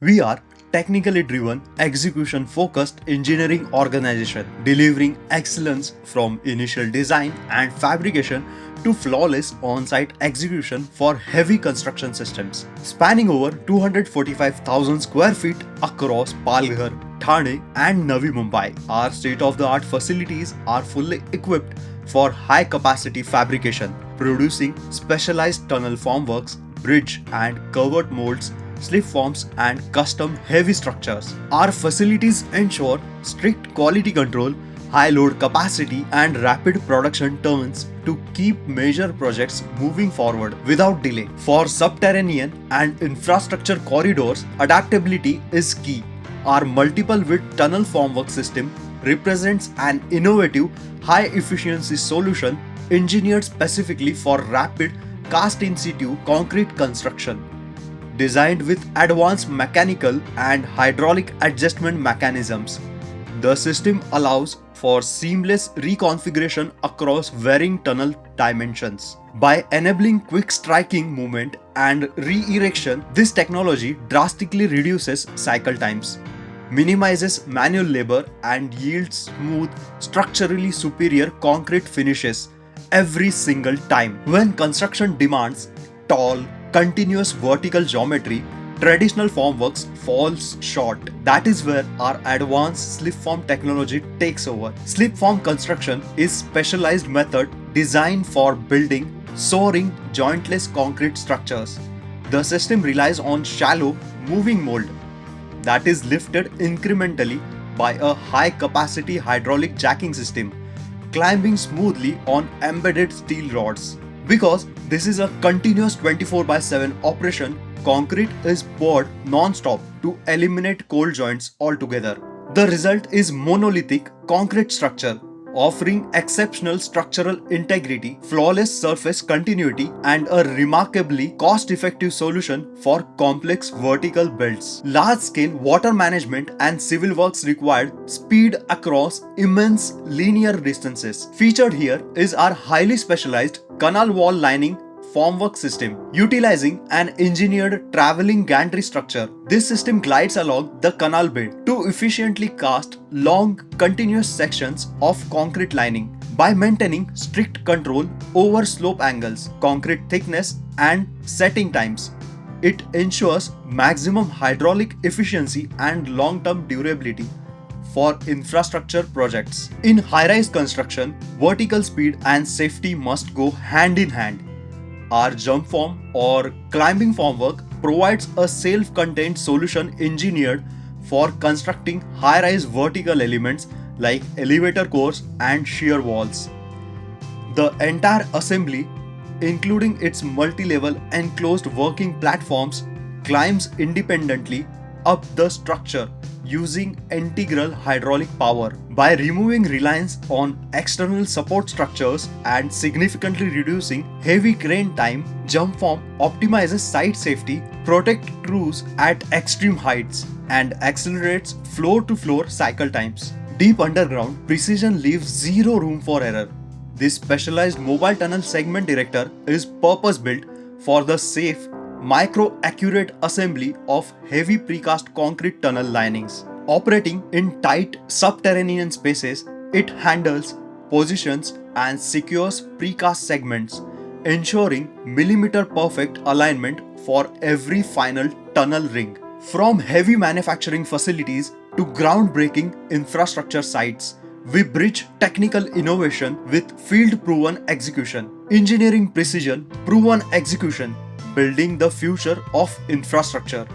We are technically driven, execution focused engineering organization, delivering excellence from initial design and fabrication to flawless on-site execution for heavy construction systems. Spanning over 245,000 square feet across Palghar, Thane and Navi Mumbai, our state-of-the-art facilities are fully equipped for high-capacity fabrication, producing specialized tunnel formworks, bridge and covered molds, slipforms and custom heavy structures. Our facilities ensure strict quality control, high load capacity and rapid production turns to keep major projects moving forward without delay. For subterranean and infrastructure corridors, adaptability is key. Our multiple width tunnel formwork system represents an innovative, high efficiency solution engineered specifically for rapid cast in situ concrete construction. Designed with advanced mechanical and hydraulic adjustment mechanisms, the system allows for seamless reconfiguration across varying tunnel dimensions. By enabling quick striking movement and re-erection, this technology drastically reduces cycle times, minimizes manual labor and yields smooth, structurally superior concrete finishes every single time. When construction demands tall, continuous vertical geometry, traditional formworks falls short. That is where our advanced slipform technology takes over. Slipform construction is specialized method designed for building soaring jointless concrete structures. The system relies on shallow moving mold that is lifted incrementally by a high capacity hydraulic jacking system, climbing smoothly on embedded steel rods. Because this is a continuous 24/7 operation, concrete is poured non-stop to eliminate cold joints altogether. The result is monolithic concrete structure, offering exceptional structural integrity, flawless surface continuity, and a remarkably cost-effective solution for complex vertical builds. Large-scale water management and civil works required speed across immense linear distances. Featured here is our highly specialized canal wall lining formwork system. Utilizing an engineered traveling gantry structure, this system glides along the canal bed to efficiently cast long continuous sections of concrete lining. By maintaining strict control over slope angles, concrete thickness and setting times, it ensures maximum hydraulic efficiency and long-term durability for infrastructure projects. In high-rise construction, vertical speed and safety must go hand in hand. Our Jumpform or climbing formwork provides a self-contained solution engineered for constructing high-rise vertical elements like elevator cores and shear walls. The entire assembly, including its multi-level enclosed working platforms, climbs independently up the structure using integral hydraulic power. By removing reliance on external support structures and significantly reducing heavy crane time, Jumpform optimizes site safety, protects crews at extreme heights, and accelerates floor-to-floor cycle times. Deep underground, precision leaves zero room for error. This specialized mobile tunnel segment erector is purpose-built for the safe, micro-accurate assembly of heavy precast concrete tunnel linings. Operating in tight subterranean spaces, it handles, positions and secures precast segments, ensuring millimeter-perfect alignment for every final tunnel ring. From heavy manufacturing facilities to groundbreaking infrastructure sites, we bridge technical innovation with field-proven execution. Engineering precision, proven execution, building the future of infrastructure.